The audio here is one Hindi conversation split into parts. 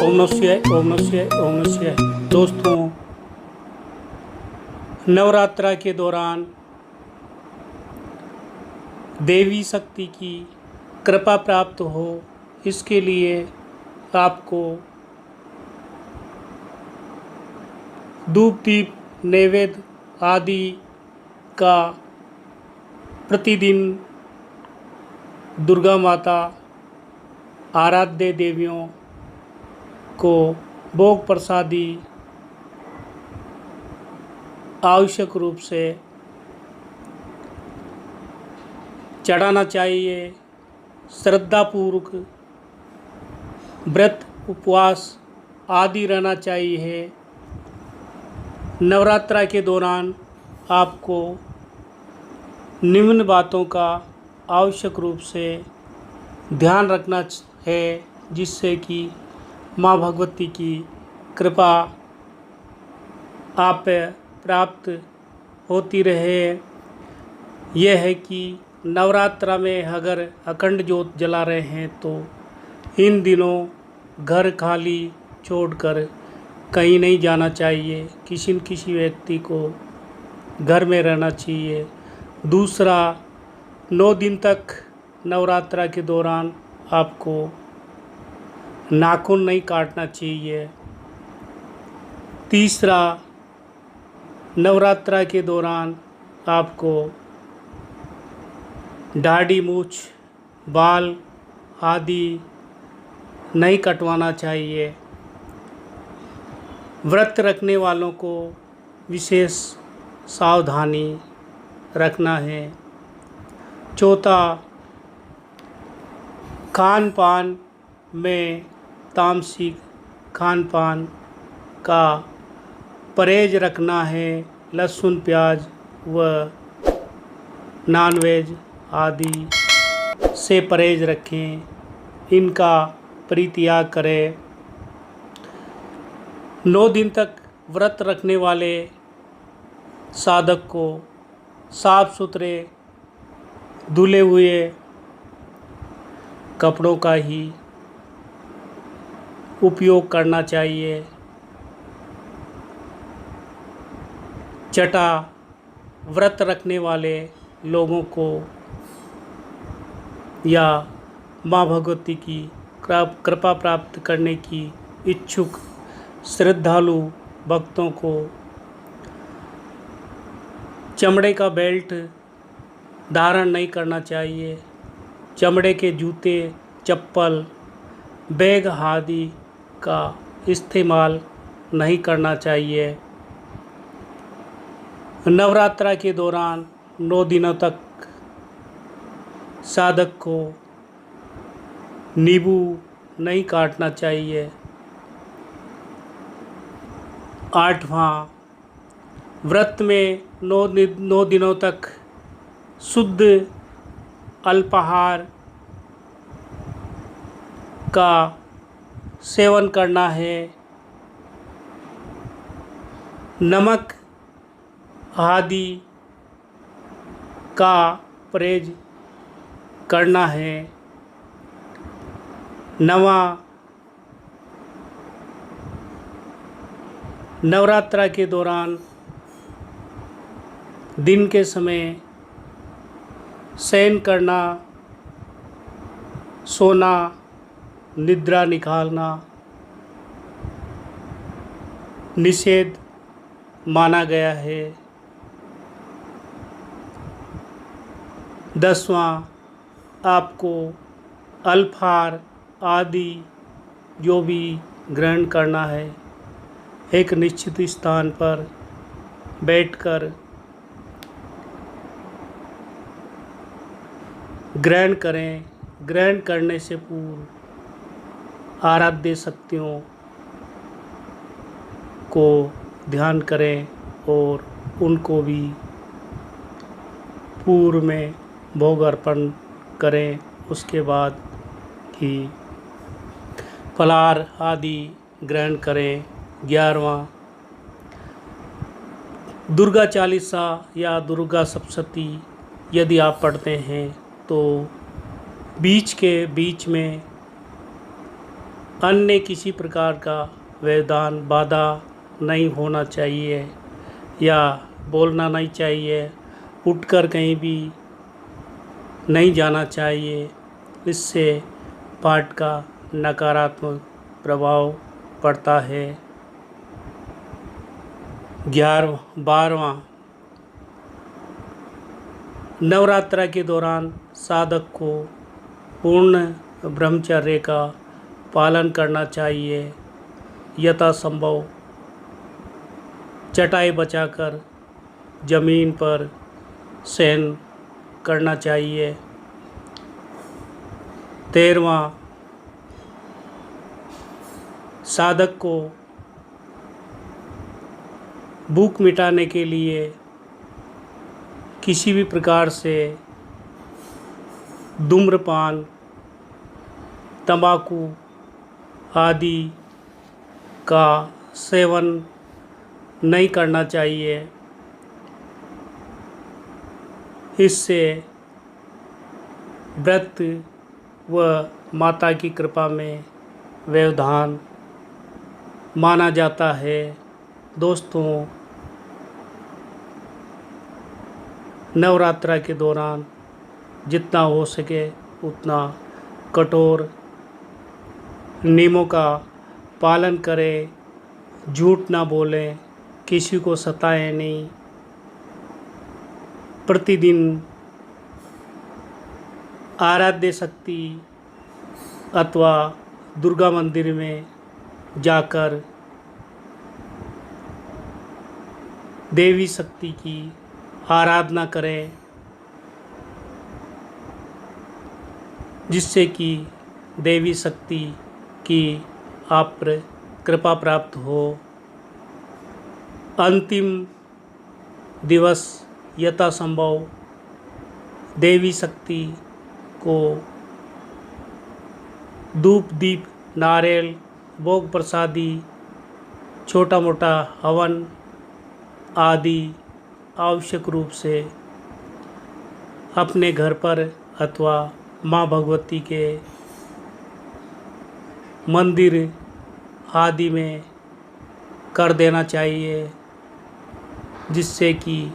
ओम नमः शिवाय, ओम नमः शिवाय, ओम नमः शिवाय। दोस्तों, नवरात्रा के दौरान देवी शक्ति की कृपा प्राप्त हो, इसके लिए आपको धूप दीप नैवेद्य आदि का प्रतिदिन दुर्गा माता आराध्य देवियों को भोग प्रसादी आवश्यक रूप से चढ़ाना चाहिए। श्रद्धापूर्वक व्रत उपवास आदि रहना चाहिए। नवरात्रा के दौरान आपको निम्न बातों का आवश्यक रूप से ध्यान रखना है, जिससे कि माँ भगवती की कृपा आप पे प्राप्त होती रहे। यह है कि नवरात्रा में अगर अखंड ज्योत जला रहे हैं तो इन दिनों घर खाली छोड़कर कहीं नहीं जाना चाहिए। किसी न किसी व्यक्ति को घर में रहना चाहिए। दूसरा, 9 दिन तक नवरात्रा के दौरान आपको नाखून नहीं काटना चाहिए। तीसरा, नवरात्रा के दौरान आपको दाढ़ी मूछ बाल आदि नहीं कटवाना चाहिए। व्रत रखने वालों को विशेष सावधानी रखना है। चौथा, खान पान में तामसिक खान पान का परहेज रखना है। लहसुन प्याज व नॉनवेज आदि से परहेज रखें, इनका परित्याग करें। 9 दिन तक व्रत रखने वाले साधक को साफ सुथरे धुले हुए कपड़ों का ही उपयोग करना चाहिए। छठा, व्रत रखने वाले लोगों को या माँ भगवती की कृपा प्राप्त करने की इच्छुक श्रद्धालु भक्तों को चमड़े का बेल्ट धारण नहीं करना चाहिए। चमड़े के जूते, चप्पल, बैग आदि का इस्तेमाल नहीं करना चाहिए। नवरात्रा के दौरान 9 दिनों तक साधक को नींबू नहीं काटना चाहिए। 8वां, व्रत में 9 दिनों तक शुद्ध अल्पाहार का सेवन करना है। नमक आदि का परहेज करना है। 9वां, नवरात्रा के दौरान दिन के समय शयन करना, सोना, निद्रा निकालना निषेध माना गया है। 10वां, आपको अल्पाहार आदि जो भी ग्रहण करना है, एक निश्चित स्थान पर बैठकर ग्रहण करें। ग्रहण करने से पूर्व आराध्य शक्तियों को ध्यान करें और उनको भी पूर्व में भोग अर्पण करें। उसके बाद ही फलाहार आदि ग्रहण करें। 11वां, दुर्गा चालीसा या दुर्गा सप्तशती यदि आप पढ़ते हैं तो बीच में अन्य किसी प्रकार का व्यवधान बाधा नहीं होना चाहिए या बोलना नहीं चाहिए, उठकर कहीं भी नहीं जाना चाहिए। इससे पाठ का नकारात्मक प्रभाव पड़ता है। 12वां, नवरात्रा के दौरान साधक को पूर्ण ब्रह्मचर्य का पालन करना चाहिए। यथासंभव चटाई बचाकर जमीन पर शयन करना चाहिए। 13वां, साधक को भूख मिटाने के लिए किसी भी प्रकार से धूम्रपान, तंबाकू आदि का सेवन नहीं करना चाहिए। इससे व्रत व माता की कृपा में व्यवधान माना जाता है। दोस्तों, नवरात्रा के दौरान जितना हो सके उतना कठोर नियमों का पालन करें, झूठ ना बोलें, किसी को सताएं नहीं। प्रतिदिन आराध्य शक्ति अथवा दुर्गा मंदिर में जाकर देवी शक्ति की आराधना करें, जिससे कि देवी शक्ति की आप पर कृपा प्राप्त हो। अंतिम दिवस यथासंभव देवी शक्ति को धूप, दीप, नारियल, भोग प्रसादी, छोटा मोटा हवन आदि आवश्यक रूप से अपने घर पर अथवा माँ भगवती के मंदिर आदि में कर देना चाहिए, जिससे कि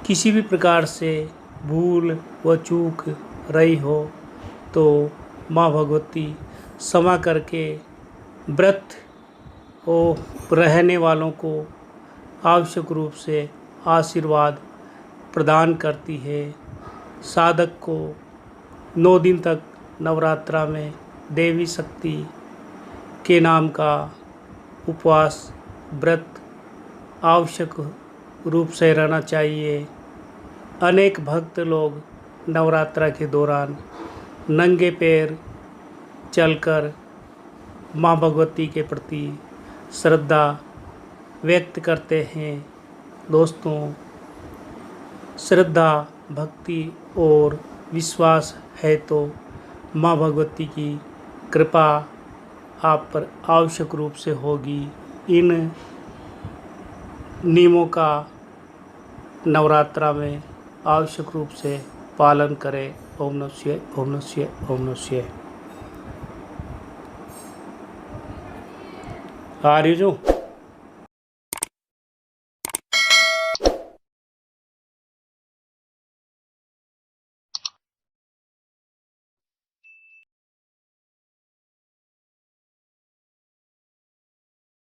किसी भी प्रकार से भूल व चूक रही हो तो माँ भगवती क्षमा करके व्रत और रहने वालों को आवश्यक रूप से आशीर्वाद प्रदान करती है। साधक को 9 दिन तक नवरात्रा में देवी शक्ति के नाम का उपवास व्रत आवश्यक रूप से रहना चाहिए। अनेक भक्त लोग नवरात्रा के दौरान नंगे पैर चलकर माँ भगवती के प्रति श्रद्धा व्यक्त करते हैं। दोस्तों, श्रद्धा, भक्ति और विश्वास है तो माँ भगवती की कृपा आप पर आवश्यक रूप से होगी। इन नियमों का नवरात्रा में आवश्यक रूप से पालन करें। ओम नमः शिवाय, ओम नमः शिवाय, ओम नमः शिवाय। आ रही हो जो